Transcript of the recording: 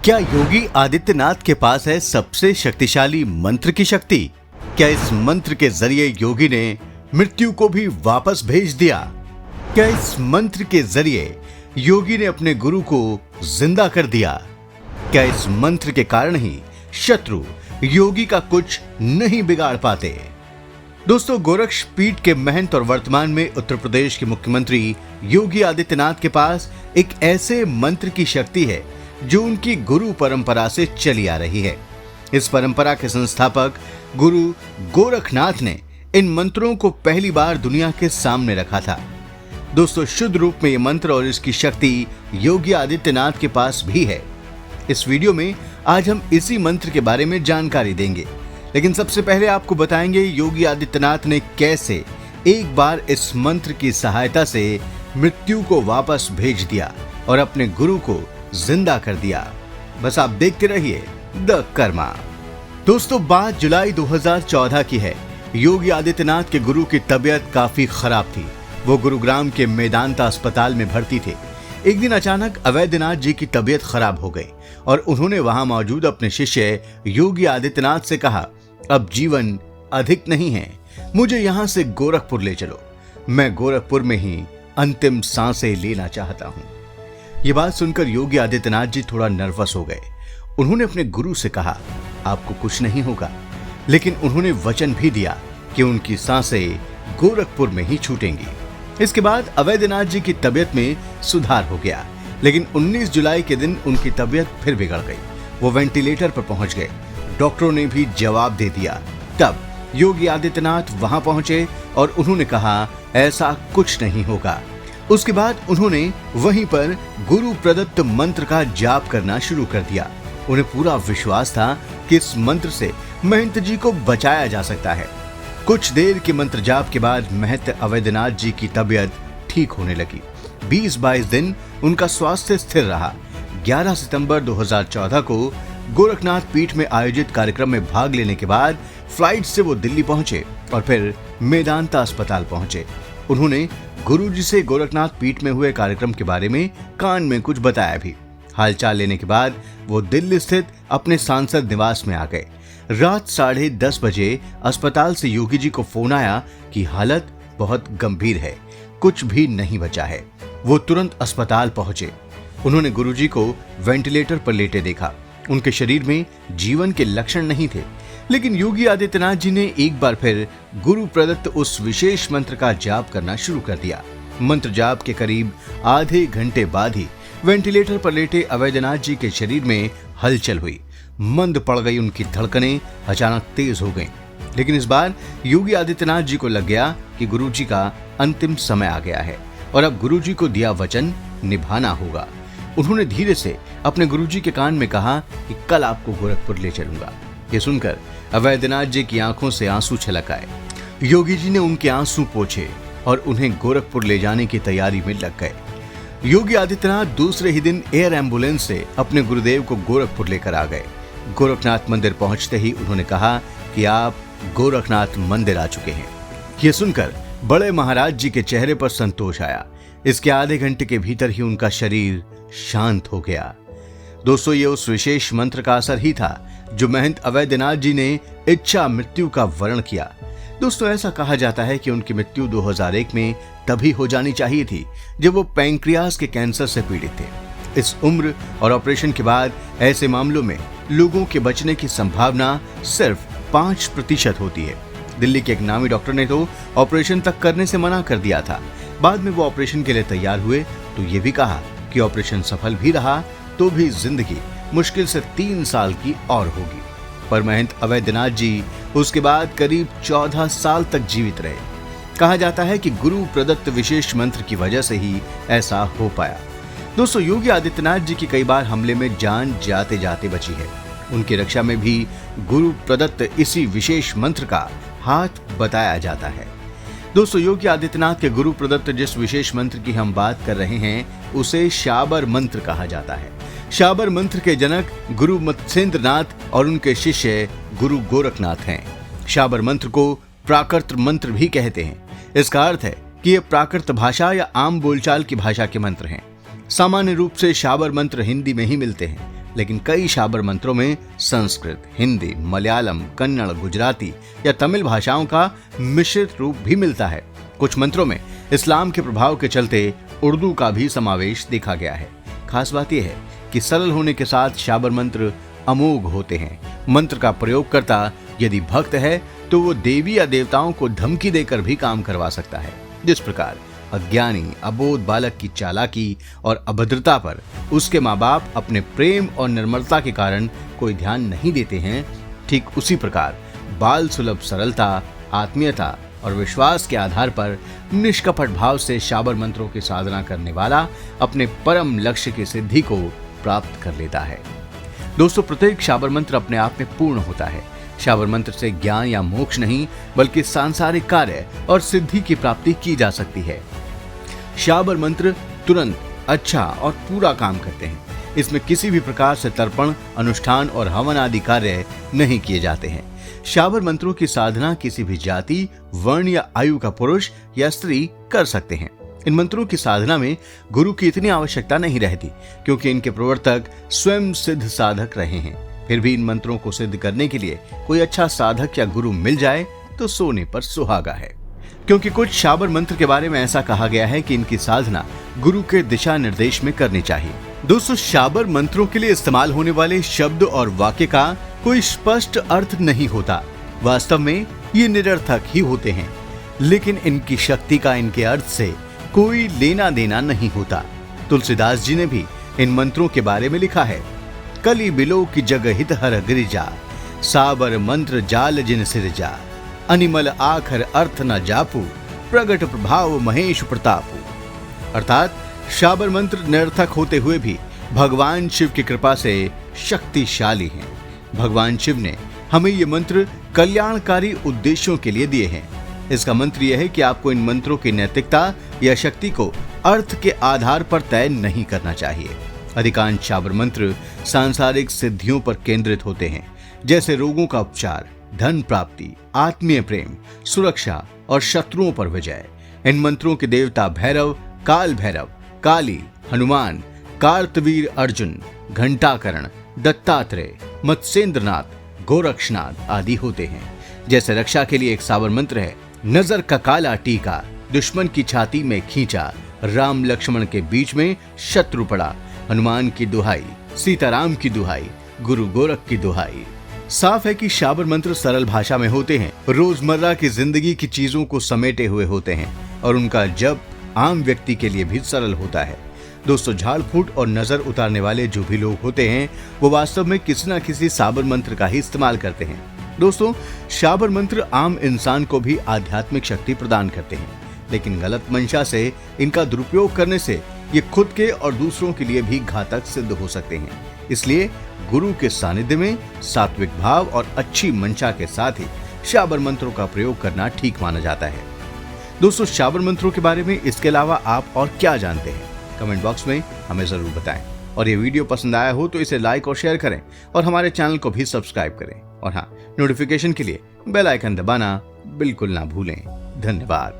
क्या योगी आदित्यनाथ के पास है सबसे शक्तिशाली मंत्र की शक्ति? क्या इस मंत्र के जरिए योगी ने मृत्यु को भी वापस भेज दिया? क्या इस मंत्र के जरिए योगी ने अपने गुरु को जिंदा कर दिया? क्या इस मंत्र के कारण ही शत्रु योगी का कुछ नहीं बिगाड़ पाते? दोस्तों, गोरक्ष पीठ के महंत और वर्तमान में उत्तर प्रदेश के मुख्यमंत्री योगी आदित्यनाथ के पास एक ऐसे मंत्र की शक्ति है जो उनकी गुरु परंपरा से चली आ रही है। इस परंपरा के संस्थापक गुरु गोरखनाथ ने इन मंत्रों को पहली बार दुनिया के सामने रखा था। दोस्तों, शुद्ध रूप में ये मंत्र और इसकी शक्ति योगी आदित्यनाथ के पास भी है। इस वीडियो में आज हम इसी मंत्र के बारे में जानकारी देंगे, लेकिन सबसे पहले आपको बताएंगे योगी आदित्यनाथ ने कैसे एक बार इस मंत्र की सहायता से मृत्यु को वापस भेज दिया और अपने गुरु को जिंदा कर दिया। बस आप देखते रहिए द कर्मा। दोस्तों, बात जुलाई 2014 की है। योगी आदित्यनाथ के गुरु की तबीयत काफी खराब थी। वो गुरुग्राम के मेदांता अस्पताल में भर्ती थे। एक दिन अचानक अवैधनाथ जी की तबीयत खराब हो गई और उन्होंने वहां मौजूद अपने शिष्य योगी आदित्यनाथ से कहा, अब जीवन अधिक नहीं है, मुझे यहाँ से गोरखपुर ले चलो। मैं गोरखपुर में ही अंतिम सांसें लेना चाहता हूँ। ये बात सुनकर योगी आदित्यनाथ जी थोड़ा नर्वस हो गए। उन्होंने अपने गुरु से कहा, आपको कुछ नहीं होगा, लेकिन उन्होंने वचन भी दिया कि उनकी सांसें गोरखपुर में ही छूटेंगी। इसके बाद अवैधनाथ जी की तबीयत में सुधार हो गया, लेकिन 19 जुलाई के दिन उनकी तबीयत फिर बिगड़ गई। वो वेंटिलेटर पर पहुंच गए। डॉक्टरों ने भी जवाब दे दिया। तब योगी आदित्यनाथ वहां पहुंचे और उन्होंने कहा, ऐसा कुछ नहीं होगा। उसके बाद उन्होंने वहीं पर गुरु प्रदत्त मंत्र का जाप करना शुरू कर दिया। उन्हें पूरा विश्वास था कि इस मंत्र से महंत जी को बचाया जा सकता है। कुछ देर के मंत्र जाप के बाद महंत अवैधनाथ जी की तबीयत ठीक होने लगी। 20-22 दिन उनका स्वास्थ्य स्थिर रहा। 11 सितंबर 2014 को गोरखनाथ पीठ में आयोजित कार्यक्रम में भाग लेने के बाद फ्लाइट से वो दिल्ली पहुंचे और फिर मेदांता अस्पताल पहुंचे। उन्होंने गुरुजी से गोरखनाथ पीठ में हुए कार्यक्रम के बारे में कान में कुछ बताया भी। हालचाल लेने के बाद वो दिल्ली स्थित अपने सांसद निवास में आ गए। रात 10:30 बजे अस्पताल से योगी जी को फोन आया कि हालत बहुत गंभीर है, कुछ भी नहीं बचा है। वो तुरंत अस्पताल पहुंचे। उन्होंने गुरुजी को वेंटिलेटर पर लेटे देखा। उनके शरीर में जीवन के लक्षण नहीं थे, लेकिन योगी आदित्यनाथ जी ने एक बार फिर गुरु प्रदत्त उस विशेष मंत्र का जाप करना शुरू कर दिया। मंत्र जाप के करीब आधे घंटे बाद ही वेंटिलेटर पर लेटे अवैधनाथ जी के शरीर में हलचल हुई। मंद पड़ गई उनकी धड़कनें अचानक तेज हो गईं। लेकिन इस बार योगी आदित्यनाथ जी को लग गया कि गुरु जी का अंतिम समय आ गया है और अब गुरु जी को दिया वचन निभाना होगा। उन्होंने धीरे से अपने गुरुजी के कान में कहा कि कल आपको गोरखपुर ले चलूंगा। ये सुनकर अवैधनाथ जी की आंखों से आंसू छलक आए। योगी जी ने उनके आंसू पोंछे और उन्हें गोरखपुर ले जाने की तैयारी में लग गए। योगी आदित्यनाथ दूसरे ही दिन एयर एम्बुलेंस से अपने गुरुदेव को गोरखपुर लेकर आ गए। गोरखनाथ मंदिर पहुंचते ही उन्होंने कहा कि आप गोरखनाथ मंदिर आ चुके हैं। ये सुनकर बड़े महाराज जी के चेहरे पर संतोष आया। इसके आधे घंटे के भीतर ही उनका शरीर शांत हो गया। दोस्तों, ये उस विशेष मंत्र का असर ही था जो महंत अवैधनाथ जी ने इच्छा मृत्यु का वर्ण किया। दोस्तों, ऐसा कहा जाता है कि उनकी मृत्यु 2001 में तभी हो जानी चाहिए थी जब वो पैंक्रियास के कैंसर से पीड़ित थे। इस उम्र और ऑपरेशन के बाद ऐसे मामलों में लोगों के बचने की संभावना सिर्फ 5% होती है। दिल्ली के एक नामी डॉक्टर ने तो ऑपरेशन तक करने से मना कर दिया था। बाद में वो ऑपरेशन के लिए तैयार हुए तो ये भी कहा कि ऑपरेशन सफल भी रहा तो भी जिंदगी मुश्किल से 3 साल की और होगी। पर महंत अवैधनाथ जी उसके बाद करीब 14 साल तक जीवित रहे। कहा जाता है कि गुरु प्रदत्त विशेष मंत्र की वजह से ही ऐसा हो पाया। दोस्तों, योगी आदित्यनाथ जी की कई बार हमले में जान जाते जाते बची है। उनकी रक्षा में भी गुरु प्रदत्त इसी विशेष मंत्र का हाथ बताया जाता है। दोस्तों, योगी आदित्यनाथ के गुरु प्रदत्त जिस विशेष मंत्र की हम बात कर रहे हैं उसे शाबर मंत्र कहा जाता है। शाबर मंत्र के जनक गुरु मत्स्येंद्रनाथ और उनके शिष्य गुरु गोरखनाथ हैं। शाबर मंत्र को प्राकृत मंत्र भी कहते हैं। इसका अर्थ है कि ये प्राकृत भाषा या आम बोलचाल की भाषा के मंत्र हैं। सामान्य रूप से शाबर मंत्र हिंदी में ही मिलते हैं, लेकिन कई शाबर मंत्रों में संस्कृत, हिंदी, मलयालम, कन्नड़, गुजराती या तमिल भाषाओं का मिश्रित रूप भी मिलता है। कुछ मंत्रों में इस्लाम के प्रभाव के चलते उर्दू का भी समावेश देखा गया है। खास बात यह है कि सरल होने के साथ शाबर मंत्र अमोघ होते हैं। मंत्र का प्रयोगकर्ता यदि भक्त है तो वो देवी या देवताओं को धमकी देकर भी काम करवा सकता है। जिस प्रकार अज्ञानी अबोध बालक की चालाकी और अभद्रता पर उसके माँ बाप अपने प्रेम और निर्मलता के कारण कोई ध्यान नहीं देते हैं, ठीक उसी प्रकार बाल सुलभ सरलता, आत्मीयता और विश्वास के आधार पर निष्कपट भाव से शाबर मंत्रों की साधना करने वाला अपने परम लक्ष्य की सिद्धि को प्राप्त कर लेता है। दोस्तों, प्रत्येक शाबर मंत्र अपने आप में पूर्ण होता है। शाबर मंत्र से ज्ञान या मोक्ष नहीं बल्कि सांसारिक कार्य और सिद्धि की प्राप्ति की जा सकती है। शाबर मंत्र तुरंत, अच्छा और पूरा काम करते हैं। इसमें किसी भी प्रकार से तर्पण, अनुष्ठान और हवन आदि कार्य नहीं किए जाते हैं। शाबर मंत्रों की साधना किसी भी जाति, वर्ण या आयु का पुरुष या स्त्री कर सकते हैं। इन मंत्रों की साधना में गुरु की इतनी आवश्यकता नहीं रहती, क्योंकि इनके प्रवर्तक स्वयं सिद्ध साधक रहे हैं। फिर भी इन मंत्रों को सिद्ध करने के लिए कोई अच्छा साधक या गुरु मिल जाए तो सोने पर सुहागा है, क्योंकि कुछ शाबर मंत्र के बारे में ऐसा कहा गया है कि इनकी साधना गुरु के दिशा निर्देश में करनी चाहिए। दोस्तों, शाबर मंत्रों के लिए इस्तेमाल होने वाले शब्द और वाक्य का कोई स्पष्ट अर्थ नहीं होता। वास्तव में ये निरर्थक ही होते हैं, लेकिन इनकी शक्ति का इनके अर्थ से कोई लेना देना नहीं होता। तुलसीदास जी ने भी इन मंत्रों के बारे में लिखा है, कली बिलो की जग हित हर गिरिजा, साबर मंत्र जाल जिन सिरजा, अनिमल आखर अर्थ न जापू, प्रगट प्रभाव महेश प्रतापू। अर्थात शाबर मंत्र निरर्थक होते हुए भी भगवान शिव की कृपा से शक्तिशाली हैं। भगवान शिव ने हमें ये मंत्र कल्याणकारी उद्देश्यों के लिए दिए हैं। इसका मंत्र यह है कि आपको इन मंत्रों की नैतिकता या शक्ति को अर्थ के आधार पर तय नहीं करना चाहिए। अधिकांश शाबर मंत्र सांसारिक सिद्धियों पर केंद्रित होते हैं, जैसे रोगों का उपचार, धन प्राप्ति, आत्मीय प्रेम, सुरक्षा और शत्रुओं पर विजय। इन मंत्रों के देवता भैरव, काल भैरव, काली, हनुमान, कार्तवीर अर्जुन, घंटाकर्ण, दत्तात्रेय, मत्स्येंद्रनाथ, गोरक्षनाथ आदि होते हैं। जैसे रक्षा के लिए एक शाबर मंत्र है, नजर का काला टीका, दुश्मन की छाती में खींचा, राम लक्ष्मण के बीच में शत्रु पड़ा, हनुमान की दुहाई, सीताराम की दुहाई, गुरु गोरख की दुहाई। साफ है कि शाबर मंत्र सरल भाषा में होते हैं, रोजमर्रा की जिंदगी की चीजों को समेटे हुए होते हैं और उनका जप आम व्यक्ति के लिए भी सरल होता है। दोस्तों, झाड़ फूट और नजर उतारने वाले जो भी लोग होते हैं वो वास्तव में किसी न किसी शाबर मंत्र का ही इस्तेमाल करते हैं। दोस्तों, शाबर मंत्र आम इंसान को भी आध्यात्मिक शक्ति प्रदान करते हैं, लेकिन गलत मंशा से इनका दुरुपयोग करने से ये खुद के और दूसरों के लिए भी घातक सिद्ध हो सकते हैं। इसलिए गुरु के सानिध्य में सात्विक भाव और अच्छी मंशा के साथ ही शाबर मंत्रों का प्रयोग करना ठीक माना जाता है। दोस्तों, शाबर मंत्रों के बारे में इसके अलावा आप और क्या जानते हैं? कमेंट बॉक्स में हमें जरूर बताएं। और ये वीडियो पसंद आया हो तो इसे लाइक और शेयर करें और हमारे चैनल को भी सब्सक्राइब करें। और हाँ, नोटिफिकेशन के लिए बेल आइकन दबाना बिल्कुल ना भूलें। धन्यवाद।